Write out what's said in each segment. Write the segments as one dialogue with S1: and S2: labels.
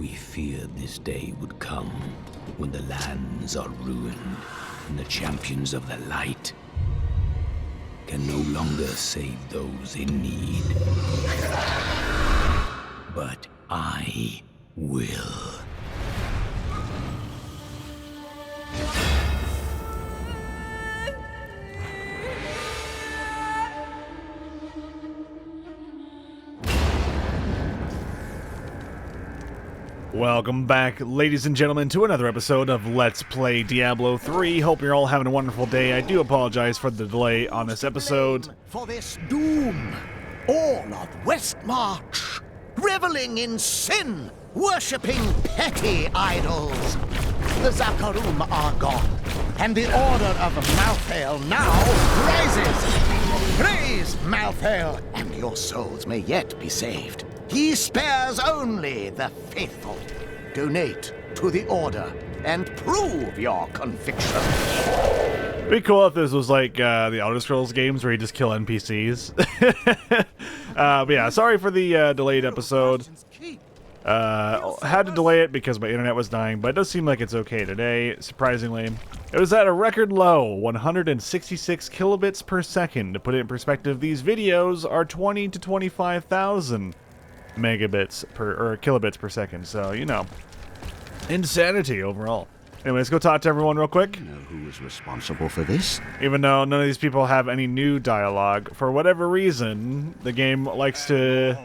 S1: We feared this day would come when the lands are ruined and the champions of the light can no longer save those in need. But I will.
S2: Welcome back, ladies and gentlemen, to another episode of Let's Play Diablo 3. Hope you're all having a wonderful day. I do apologize for the delay on this episode.
S3: For this doom, all of Westmarch, reveling in sin, worshipping petty idols. The Zakarum are gone, and the Order of Malthael now rises. Praise Malthael, and your souls may yet be saved. He spares only the faithful. Donate to the Order and prove your conviction.
S2: It'd be cool if this was like the Elder Scrolls games where you just kill NPCs. But yeah, sorry for the delayed episode. Had to delay it because my internet was dying, but it does seem like it's okay today, surprisingly. It was at a record low, 166 kilobits per second. To put it in perspective, these videos are 20 to 25,000 megabits per, or kilobits per second, so, you know, insanity overall. Anyway, let's go talk to everyone real quick.
S3: You know who is responsible for this?
S2: Even though none of these people have any new dialogue, for whatever reason, the game likes to...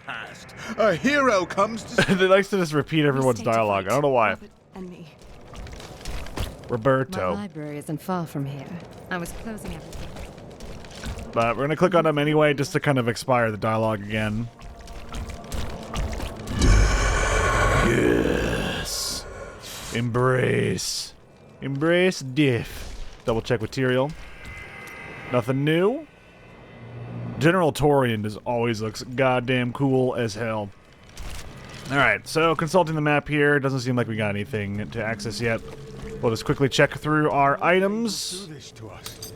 S4: Last, a hero comes to...
S2: it likes to just repeat everyone's dialogue. I don't know why.
S5: And me.
S2: Roberto.
S5: My library isn't far from here. I was closing everything.
S2: But we're gonna click on them anyway, just to kind of expire the dialogue again. Yes. Embrace. Embrace death. Double check material. Nothing new. General Torian just always looks goddamn cool as hell. Alright, so consulting the map here. Doesn't seem like we got anything to access yet. We'll just quickly check through our items.
S4: do this to us.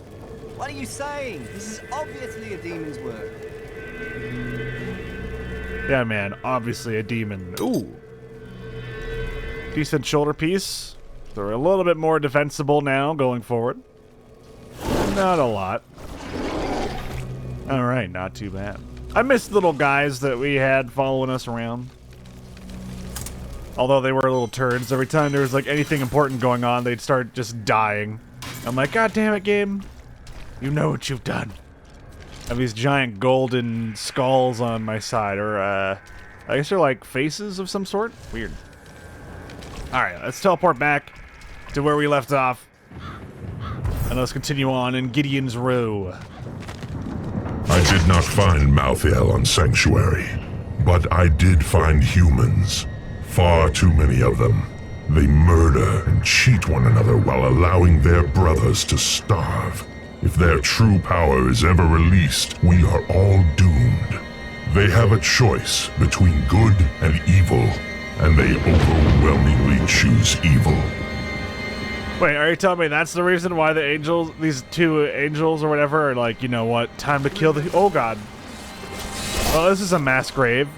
S6: What are you saying? This is obviously a demon's work.
S2: Yeah, man, obviously a demon. Ooh. Decent shoulder piece. They're a little bit more defensible now going forward. Not a lot. Alright, not too bad. I missed little guys that we had following us around. Although they were little turds. Every time there was like anything important going on, they'd start just dying. I'm like, God damn it, game. You know what you've done. I have these giant golden skulls on my side, or I guess they're like faces of some sort? Weird. Alright, let's teleport back to where we left off. And let's continue on in Gideon's Row.
S7: I did not find Malthael on Sanctuary, but I did find humans. Far too many of them. They murder and cheat one another while allowing their brothers to starve. If their true power is ever released, we are all doomed. They have a choice between good and evil, and they overwhelmingly choose evil.
S2: Wait, are you telling me that's the reason why the angels, these two angels or whatever, are like, you know what, time to kill the... Oh, God. Well, this is a mass grave.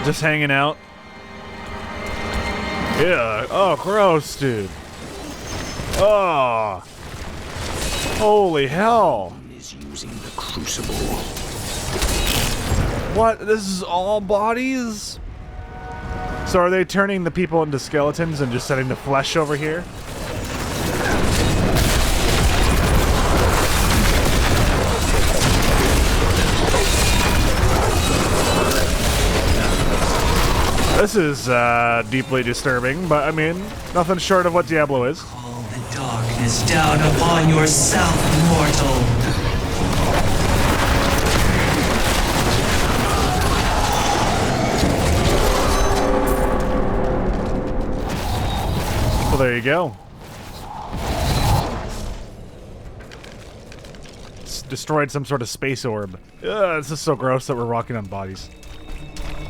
S2: Just hanging out. Yeah. Oh, gross, dude. Oh. Holy hell.
S1: Is using the crucible.
S2: What? This is all bodies? So are they turning the people into skeletons and just setting the flesh over here? This is deeply disturbing, but I mean, nothing short of what Diablo is.
S8: Call the darkness down upon yourself, mortal.
S2: Well, there you go. It's destroyed some sort of space orb. Ugh, this is so gross that we're walking on bodies.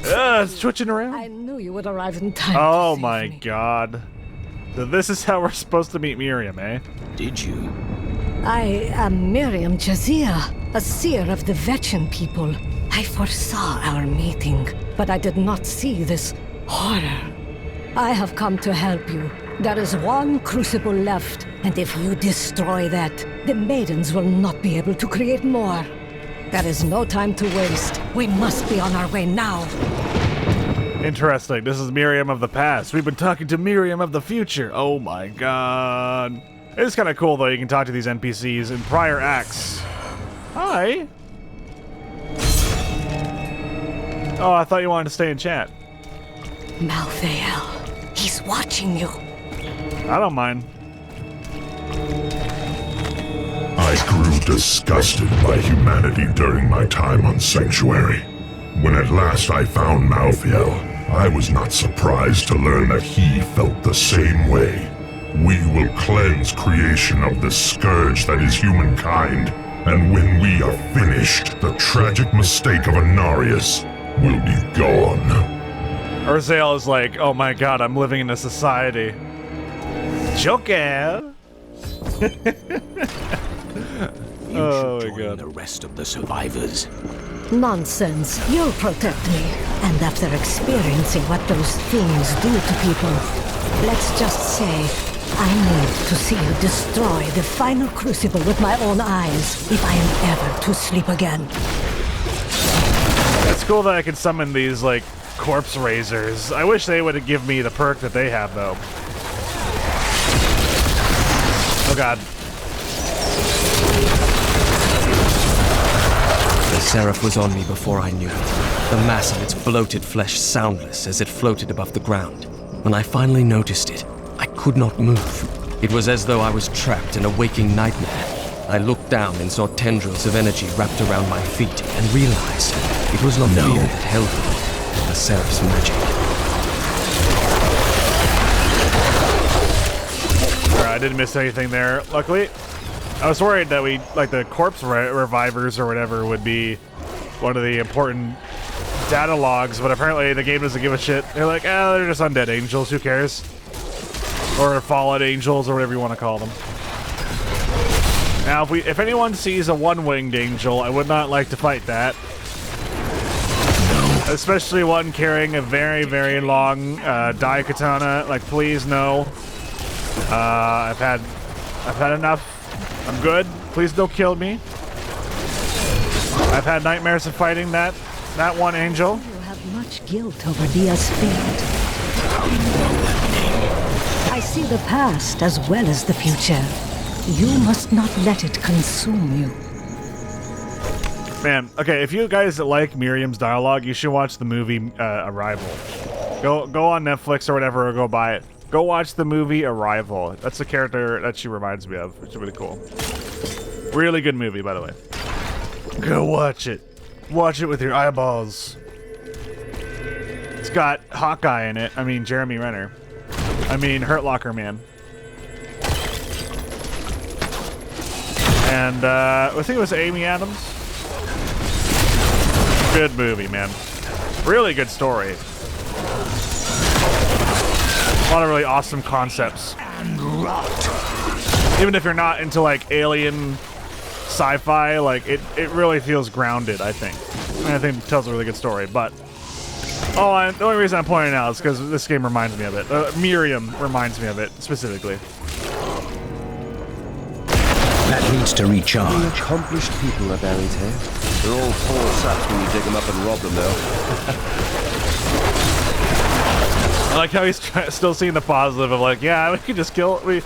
S2: Ugh, it's twitching around.
S5: I knew you would arrive in time.
S2: Oh
S5: to
S2: my
S5: save me.
S2: God. So this is how we're supposed to meet Myriam, eh?
S1: Did you?
S5: I am Myriam Jazia, a seer of the Vetchin people. I foresaw our meeting, but I did not see this Horror. I have come to help you. There is one crucible left, and if you destroy that, the maidens will not be able to create more. There is no time to waste. We must be on our way now.
S2: Interesting. This is Myriam of the past. We've been talking to Myriam of the future. Oh my god. It's kind of cool, though. You can talk to these NPCs in prior acts. Hi. Oh, I thought you wanted to stay in chat.
S5: Malthael, he's watching you.
S2: I don't mind.
S7: I grew disgusted by humanity during my time on Sanctuary. When at last I found Malthael, I was not surprised to learn that he felt the same way. We will cleanse creation of the scourge that is humankind, and when we are finished, the tragic mistake of Anarius will be gone.
S2: Urzael is like, oh my god, I'm living in a society. Joker!
S1: You
S2: Oh
S1: should
S2: my
S1: join
S2: god.
S1: the rest of the survivors.
S5: Nonsense. You'll protect me. And after experiencing what those things do to people, let's just say, I need to see you destroy the final crucible with my own eyes if I am ever to sleep again.
S2: It's cool that I can summon these, like, corpse raisers. I wish they would have given me the perk that they have, though. Oh god.
S6: The seraph was on me before I knew it. The mass of its bloated flesh soundless as it floated above the ground. When I finally noticed it, I could not move. It was as though I was trapped in a waking nightmare. I looked down and saw tendrils of energy wrapped around my feet and realized it was not fear that held me, but the seraph's magic.
S2: Alright, I didn't miss anything there, luckily. I was worried that the corpse revivers or whatever would be one of the important data logs, but apparently the game doesn't give a shit. They're like, they're just undead angels, who cares? Or fallen angels, or whatever you want to call them. Now, if anyone sees a one-winged angel, I would not like to fight that. No. Especially one carrying a very, very long dai katana. Like, please, no. I've had enough. I'm good. Please don't kill me. I've had nightmares of fighting that one angel.
S5: You have much guilt over Dia's fate. I see the past as well as the future. You must not let it consume you.
S2: Man, okay, if you guys like Myriam's dialogue, you should watch the movie Arrival. Go on Netflix or whatever, or go buy it. Go watch the movie Arrival. That's the character that she reminds me of, which is really cool. Really good movie, by the way. Go watch it. Watch it with your eyeballs. It's got Hawkeye in it. I mean, Jeremy Renner. I mean, Hurt Locker Man. And, I think it was Amy Adams. Good movie, man. Really good story. A lot of really awesome concepts. Even if you're not into, like, alien sci-fi, like, it really feels grounded, I think. And I think it tells a really good story, but... Oh, the only reason I'm pointing it out is because this game reminds me of it. Myriam reminds me of it, specifically.
S1: That needs to recharge.
S9: The accomplished people are buried here. They're all poor saps when you dig them up and rob them, though.
S2: I like how he's still seeing the positive of, like, yeah, we can just kill... We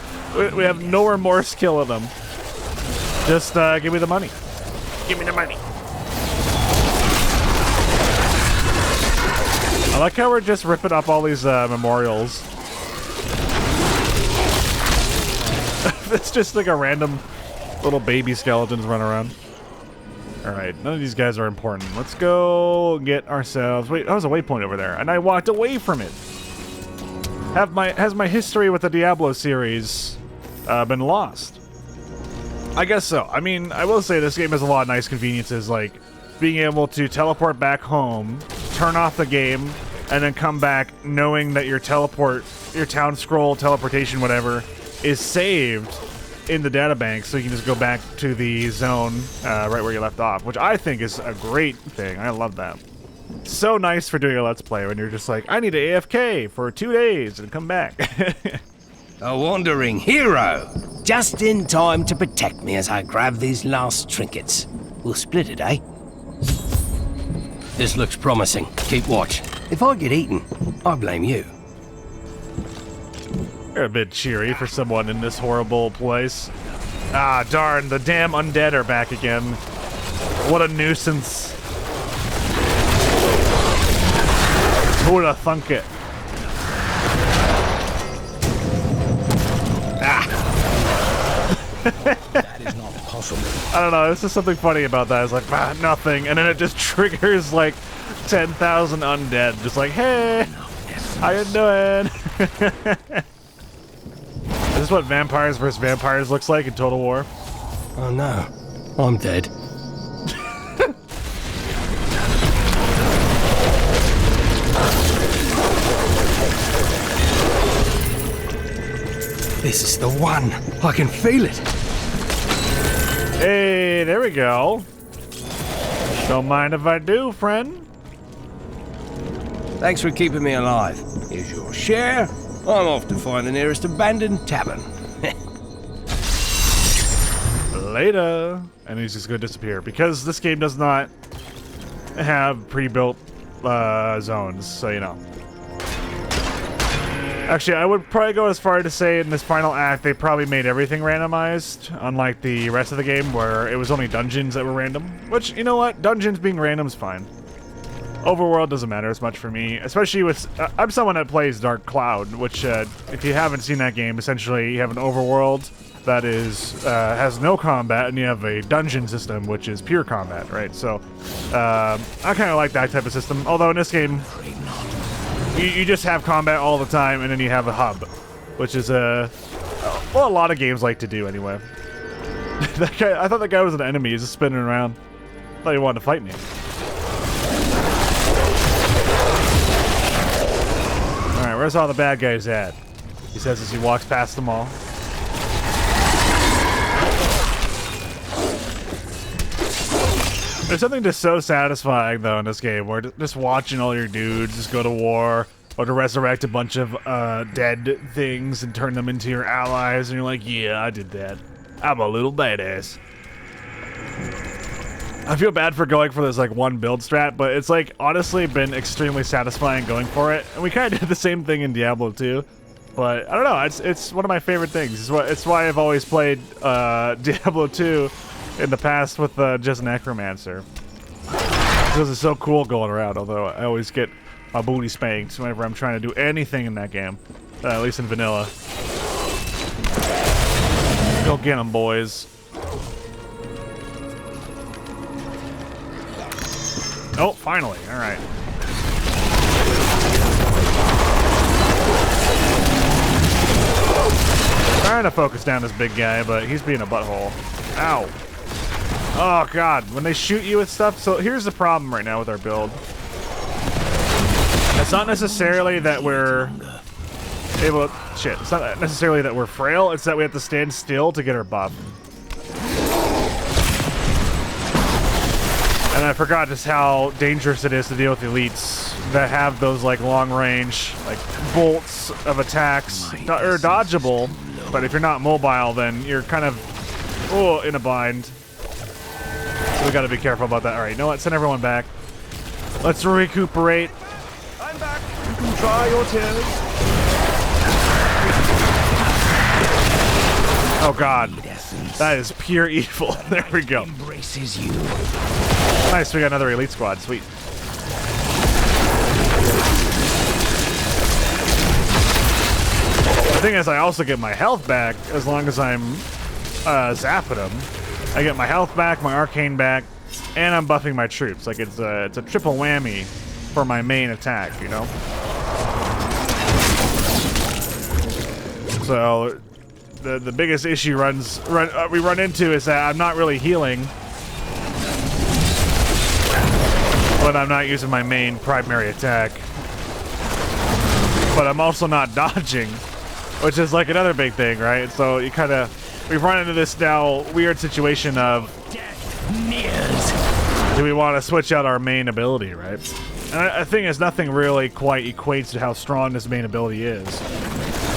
S2: have no remorse killing them. Just give me the money. Give me the money. I like how we're just ripping up all these memorials. It's just like a random little baby skeletons run around. Alright, none of these guys are important. Let's go get ourselves... Wait, that was a waypoint over there, and I walked away from it. Has my history with the Diablo series been lost? I guess so. I mean, I will say this game has a lot of nice conveniences, like being able to teleport back home, turn off the game, and then come back knowing that your town scroll, teleportation, whatever, is saved in the databank, so you can just go back to the zone right where you left off, which I think is a great thing. I love that. So nice for doing a Let's Play when you're just like, I need to AFK for 2 days and come back.
S10: A wandering hero, just in time to protect me as I grab these last trinkets. We'll split it, eh? This looks promising. Keep watch. If I get eaten, I blame you.
S2: You're a bit cheery for someone in this horrible place. Ah, darn, the damn undead are back again. What a nuisance. Who would have thunk it?
S1: That is not possible.
S2: I don't know, there's just something funny about that. It's like, nothing. And then it just triggers like 10,000 undead. Just like, hey, how you doing? Is this what vampires versus vampires looks like in Total War?
S10: Oh no, I'm dead. This is the one. I can feel it.
S2: Hey, there we go. Don't mind if I do, friend.
S10: Thanks for keeping me alive. Here's your share. I'm off to find the nearest abandoned tavern.
S2: Later. And he's just going to disappear because this game does not have pre-built zones, so you know. Actually, I would probably go as far to say in this final act they probably made everything randomized, unlike the rest of the game where it was only dungeons that were random. Which, you know what? Dungeons being random is fine. Overworld doesn't matter as much for me, especially with... I'm someone that plays Dark Cloud, which, if you haven't seen that game, essentially you have an overworld that is has no combat, and you have a dungeon system, which is pure combat, right? So, I kind of like that type of system, although in this game... You just have combat all the time, and then you have a hub, which is well, a lot of games like to do anyway. That guy, I thought that guy was an enemy. He's just spinning around. I thought he wanted to fight me. All right, where's all the bad guys at? He says as he walks past them all. There's something just so satisfying, though, in this game, where just watching all your dudes just go to war, or to resurrect a bunch of dead things and turn them into your allies, and you're like, yeah, I did that. I'm a little badass. I feel bad for going for this, like, one build strat, but it's, like, honestly been extremely satisfying going for it. And we kind of did the same thing in Diablo 2. But, I don't know, it's one of my favorite things. It's why I've always played Diablo 2 in the past with just Necromancer. This is so cool going around, although I always get my booty spanked whenever I'm trying to do anything in that game. At least in vanilla. Go get them, boys. Oh, finally. All right. Trying to focus down this big guy, but he's being a butthole. Ow. Oh, God. When they shoot you with stuff... So here's the problem right now with our build. It's not necessarily that we're able... Shit. It's not necessarily that we're frail. It's that we have to stand still to get our buff. And I forgot just how dangerous it is to deal with elites that have those, like, long-range, like, bolts of attacks. Or dodgeable. But if you're not mobile, then you're kind of... in a bind. So we gotta be careful about that. Alright, you know what? Send everyone back. Let's recuperate.
S9: I'm back. You can dry your tears.
S2: Oh God. That is pure evil. There we go.
S1: Embraces you.
S2: Nice, we got another elite squad. Sweet. The thing is, I also get my health back as long as I'm zapping them. I get my health back, my arcane back, and I'm buffing my troops. Like it's a triple whammy for my main attack, you know. So the biggest issue we run into is that I'm not really healing, but I'm not using my main primary attack. But I'm also not dodging, which is like another big thing, right? So you kind of we've run into this now weird situation of
S1: Death nears.
S2: do we want to switch out our main ability, right? And I think as nothing really quite equates to how strong this main ability is.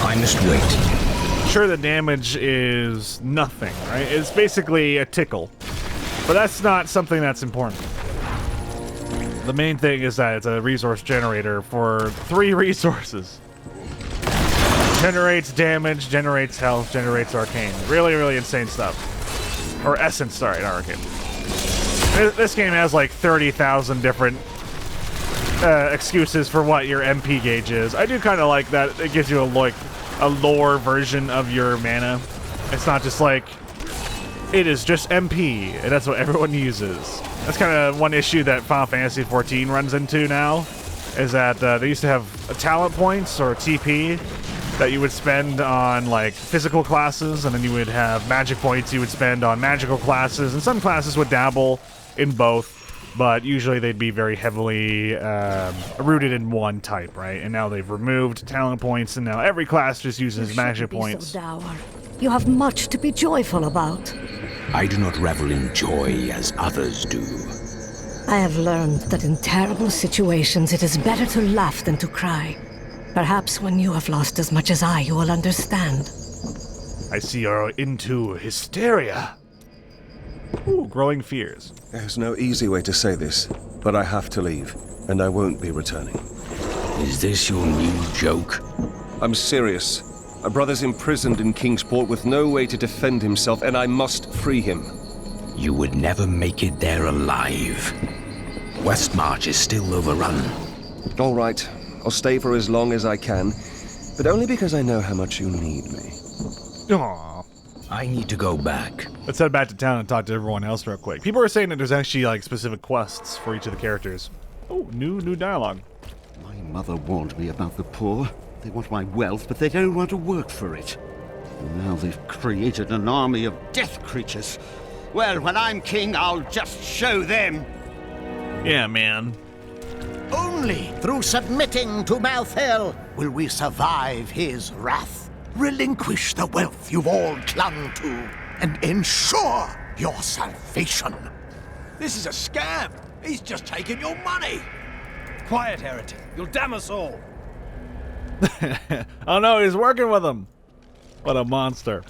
S1: I must wait.
S2: Sure, the damage is nothing, right? It's basically a tickle. But that's not something that's important. The main thing is that it's a resource generator for 3 resources. Generates damage, generates health, generates arcane. Really, really insane stuff. Or essence, sorry, not arcane. This game has like 30,000 different excuses for what your MP gauge is. I do kind of like that it gives you a lore version of your mana. It's not just like, it is just MP, and that's what everyone uses. That's kind of one issue that Final Fantasy XIV runs into now, is that they used to have talent points, or TP, that you would spend on like physical classes, and then you would have magic points you would spend on magical classes, and some classes would dabble in both, but usually they'd be very heavily rooted in one type, right? And now they've removed talent points, and now every class just uses magic points.
S5: So dour. You have much to be joyful about.
S1: I do not revel in joy as others do.
S5: I have learned that in terrible situations it is better to laugh than to cry. Perhaps when you have lost as much as I, you will understand.
S2: I see you're into hysteria. Ooh, growing fears.
S9: There's no easy way to say this, but I have to leave, and I won't be returning.
S1: Is this your new joke?
S9: I'm serious. My brother's imprisoned in Kingsport with no way to defend himself, and I must free him.
S1: You would never make it there alive. Westmarch is still overrun.
S9: All right, I'll stay for as long as I can, but only because I know how much you need me.
S2: Aww.
S1: I need to go back.
S2: Let's head back to town and talk to everyone else real quick. People are saying that there's actually like specific quests for each of the characters. Oh, new dialogue.
S11: My mother warned me about the poor. They want my wealth, but they don't want to work for it. And now they've created an army of death creatures. Well, when I'm king, I'll just show them.
S2: Yeah, man.
S3: Only through submitting to Malthael will we survive his wrath, relinquish the wealth you've all clung to, and ensure your salvation.
S12: This is a scam. He's just taking your money. Quiet, heretic. You'll damn us all.
S2: Oh no, he's working with him. What a monster.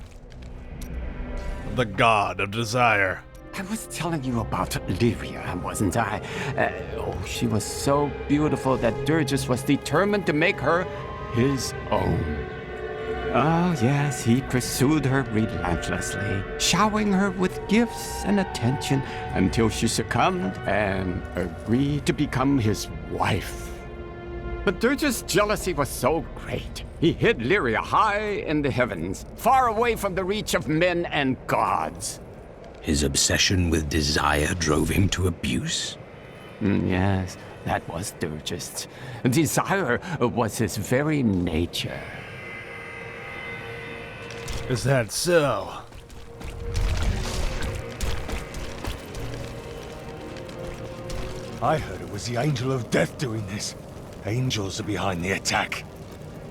S2: The god of desire.
S13: I was telling you about Lyria, wasn't I? She was so beautiful that Durgus was determined to make her his own. Oh, yes, he pursued her relentlessly, showering her with gifts and attention until she succumbed and agreed to become his wife. But Durgus' jealousy was so great, he hid Lyria high in the heavens, far away from the reach of men and gods.
S1: His obsession with desire drove him to abuse?
S13: Yes, that was Durgus. Desire was his very nature.
S2: Is that so?
S12: I heard it was the Angel of Death doing this. Angels are behind the attack.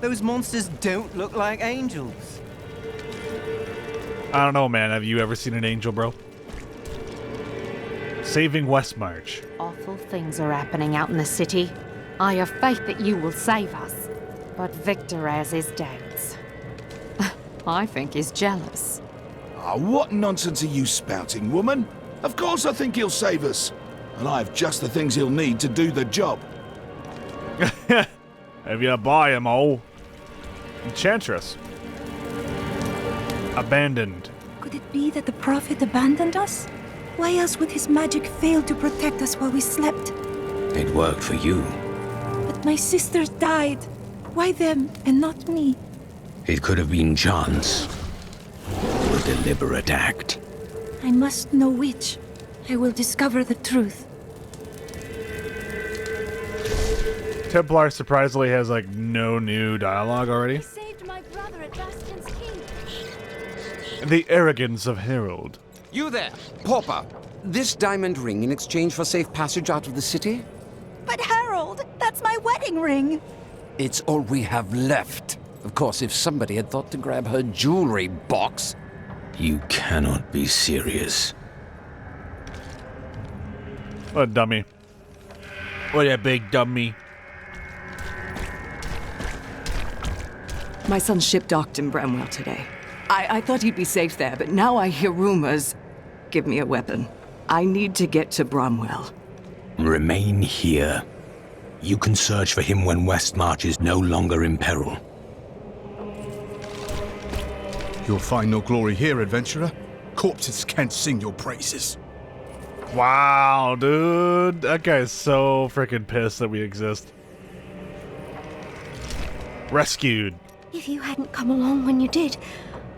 S14: Those monsters don't look like angels.
S2: I don't know, man. Have you ever seen an angel, bro? Saving Westmarch.
S15: Awful things are happening out in the city. I have faith that you will save us. But Victor has his doubts. I think he's jealous.
S4: Ah, what nonsense are you spouting, woman? Of course I think he'll save us. And I have just the things he'll need to do the job.
S2: Have you buy him all? Enchantress. Abandoned.
S16: Could it be that the prophet abandoned us? Why else would his magic fail to protect us while we slept?
S1: It worked for you.
S16: But my sisters died. Why them and not me?
S1: It could have been chance. Or a deliberate act.
S16: I must know which. I will discover the truth.
S2: Templar surprisingly has like no new dialogue already.
S16: I saved my brother at Bastion's Keep.
S2: The arrogance of Harold.
S17: You there, pauper. This diamond ring in exchange for safe passage out of the city?
S16: But Harold, that's my wedding ring.
S17: It's all we have left. Of course, if somebody had thought to grab her jewelry box.
S1: You cannot be serious.
S2: What a dummy. What a big dummy.
S18: My son's ship docked in Bramwell today. I thought he'd be safe there, but now I hear rumors. Give me a weapon. I need to get to Bramwell.
S1: Remain here. You can search for him when Westmarch is no longer in peril.
S19: You'll find no glory here, adventurer. Corpses can't sing your praises.
S2: Wow, dude. That guy's so freaking pissed that we exist. Rescued.
S16: If you hadn't come along when you did,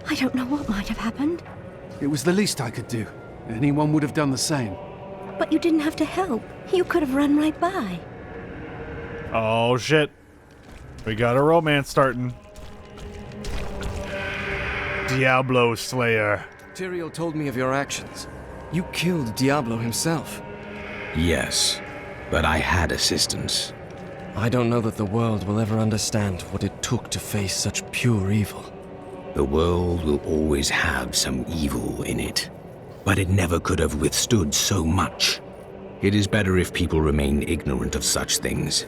S16: I don't know what might have happened.
S19: It was the least I could do. Anyone would have done the same.
S16: But you didn't have to help. You could have run right by.
S2: Oh, shit. We got a romance starting. Diablo Slayer.
S6: Tyrael told me of your actions. You killed Diablo himself.
S1: Yes, but I had assistance.
S6: I don't know that the world will ever understand what it took to face such pure evil.
S1: The world will always have some evil in it, but it never could have withstood so much. It is better if people remain ignorant of such things.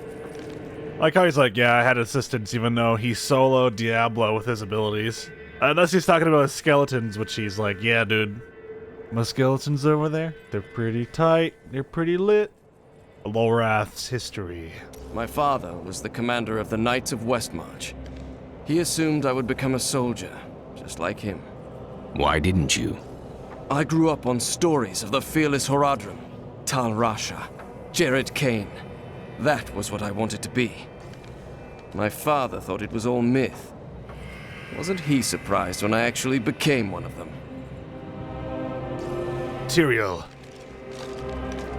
S2: Like how he's like, yeah, I had assistance even though he soloed Diablo with his abilities. Unless he's talking about his skeletons, which he's like, yeah, dude. My skeletons over there, they're pretty tight, they're pretty lit. Lorath's history.
S6: My father was the commander of the Knights of Westmarch. He assumed I would become a soldier, just like him.
S1: Why didn't you?
S6: I grew up on stories of the fearless Horadrim, Tal Rasha, Jared Kane. That was what I wanted to be. My father thought it was all myth. Wasn't he surprised when I actually became one of them?
S2: Tyrael.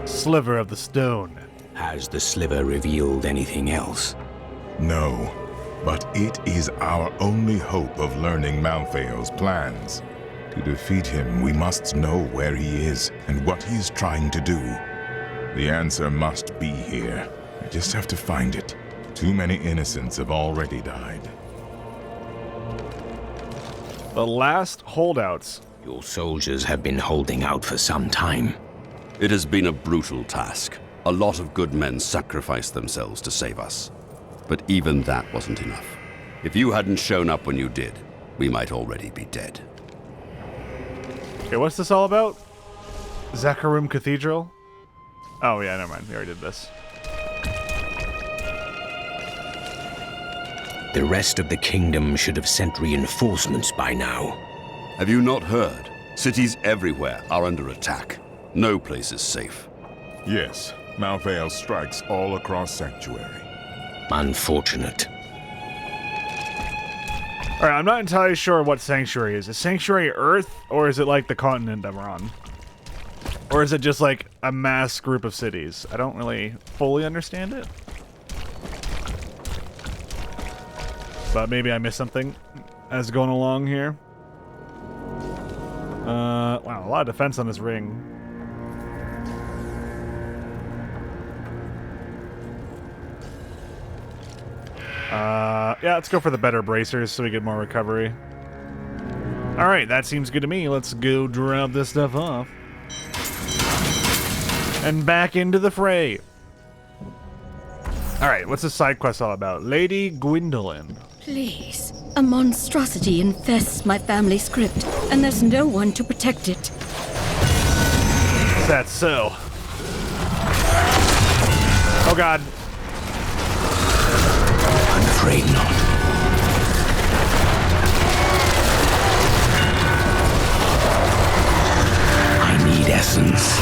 S2: Sliver of the stone.
S1: Has the sliver revealed anything else?
S20: No, but it is our only hope of learning Malthael's plans. To defeat him, we must know where he is and what he is trying to do. The answer must be here. I just have to find it. Too many innocents have already died.
S2: The last holdouts.
S1: Your soldiers have been holding out for some time.
S21: It has been a brutal task. A lot of good men sacrificed themselves to save us. But even that wasn't enough. If you hadn't shown up when you did, we might already be dead.
S2: Okay, what's this all about? Zakharum Cathedral? Oh yeah, never mind. We already did this.
S1: The rest of the kingdom should have sent reinforcements by now.
S21: Have you not heard? Cities everywhere are under attack. No place is safe.
S20: Yes, Malthael strikes all across Sanctuary.
S1: Unfortunate.
S2: Alright, I'm not entirely sure what Sanctuary is. Is Sanctuary Earth, or is it like the continent that we're on? Or is it just like a mass group of cities? I don't really fully understand it. But maybe I missed something as going along here. Wow, a lot of defense on this ring. Yeah, let's go for the better bracers so we get more recovery. Alright, that seems good to me. Let's go drop this stuff off. And back into the fray. Alright, what's this side quest all about? Lady Gwendolyn.
S16: Please. A monstrosity infests my family's crypt, and there's no one to protect it.
S2: Is that so? Oh god.
S1: I'm afraid not. I need essence.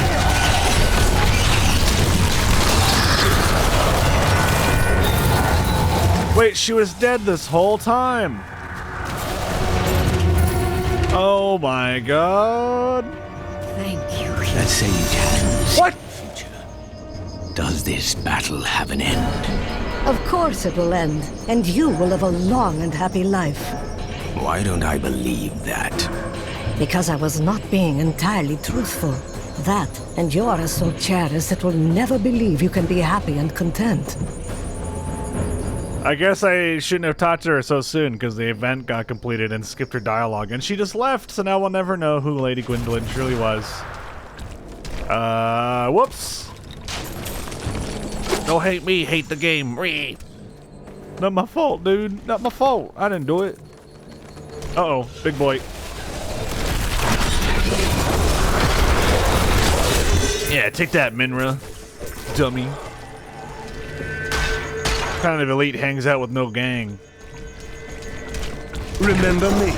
S2: Wait, she was dead this whole time. Oh my god.
S16: Thank you.
S1: Let's say you can.
S2: What?
S1: Does this battle have an end?
S5: Of course it will end, and you will live a long and happy life.
S1: Why don't I believe that?
S5: Because I was not being entirely truthful. That, and you are so cherish that will never believe you can be happy and content.
S2: I guess I shouldn't have talked to her so soon because the event got completed and skipped her dialogue, and she just left, so now we'll never know who Lady Gwendolyn truly was. Whoops. Don't hate me, hate the game. Not my fault, dude. Not my fault. I didn't do it. Uh-oh, big boy. Yeah, take that, Minra. Dummy. What kind of elite hangs out with no gang?
S9: Remember me?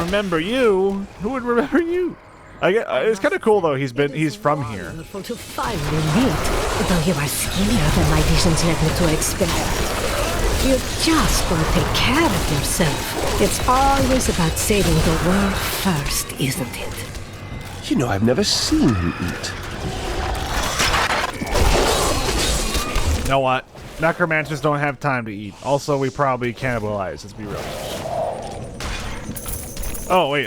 S2: Remember you? Who would remember you? It's kind of cool though. He's from here.
S5: To finally meet, though you are skinnier than my visions led me to expect. You just want to take care of yourself. It's always about saving the world first, isn't it?
S9: You know, I've never seen him eat.
S2: You know what? Necromancers don't have time to eat. Also, we probably cannibalize. Let's be real. Oh wait,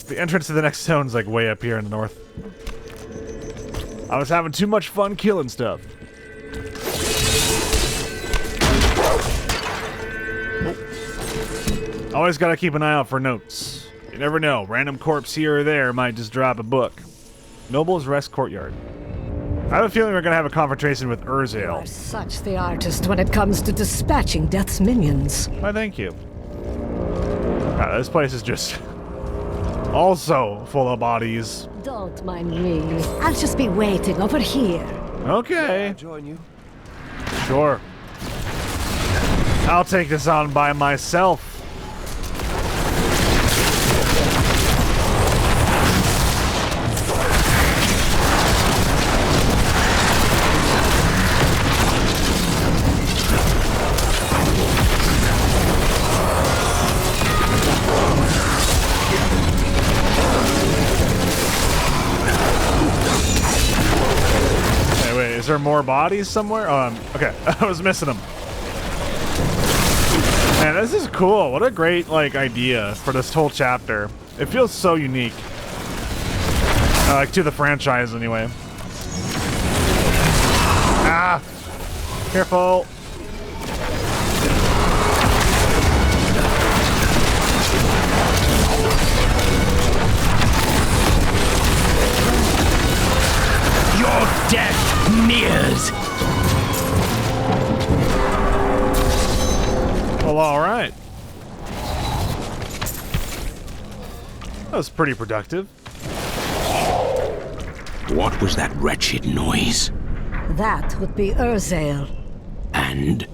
S2: the entrance to the next zone's like way up here in the north. I was having too much fun killing stuff. Oh. Always gotta keep an eye out for notes. You never know, random corpse here or there might just drop a book. Noble's Rest Courtyard. I have a feeling we're gonna have a confrontation with Urzael.
S5: You are such the artist when it comes to dispatching Death's minions.
S2: Why, thank you. This place is just also full of bodies.
S5: Don't mind me. I'll just be waiting over here.
S2: Okay.
S9: I'll join you.
S2: Sure. I'll take this on by myself. Is there more bodies somewhere? Okay, I was missing them. Man, this is cool. What a great, like, idea for this whole chapter. It feels so unique. Like, to the franchise, anyway. Ah! Careful!
S1: Your death nears.
S2: Well, alright. That was pretty productive.
S1: What was that wretched noise?
S5: That would be Urzael.
S1: And?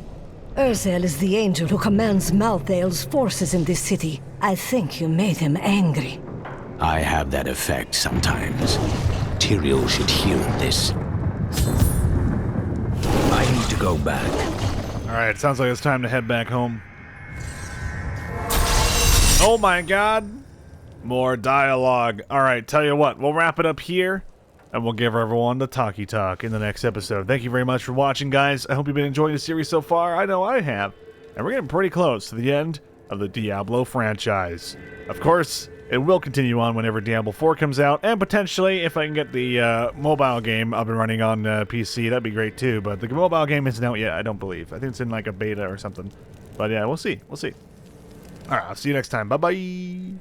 S5: Urzael is the angel who commands Malthael's forces in this city. I think you made him angry.
S1: I have that effect sometimes. Tyrael should hear this. I need to go back.
S2: Alright, sounds like it's time to head back home. Oh my god! More dialogue. Alright, tell you what, we'll wrap it up here, and we'll give everyone the talkie talk in the next episode. Thank you very much for watching, guys. I hope you've been enjoying the series so far. I know I have. And we're getting pretty close to the end of the Diablo franchise. Of course, it will continue on whenever Diablo 4 comes out, and potentially, if I can get the mobile game up and running on PC, that'd be great too. But the mobile game isn't out yet, I don't believe. I think it's in like a beta or something. But yeah, we'll see. We'll see. Alright, I'll see you next time. Bye-bye!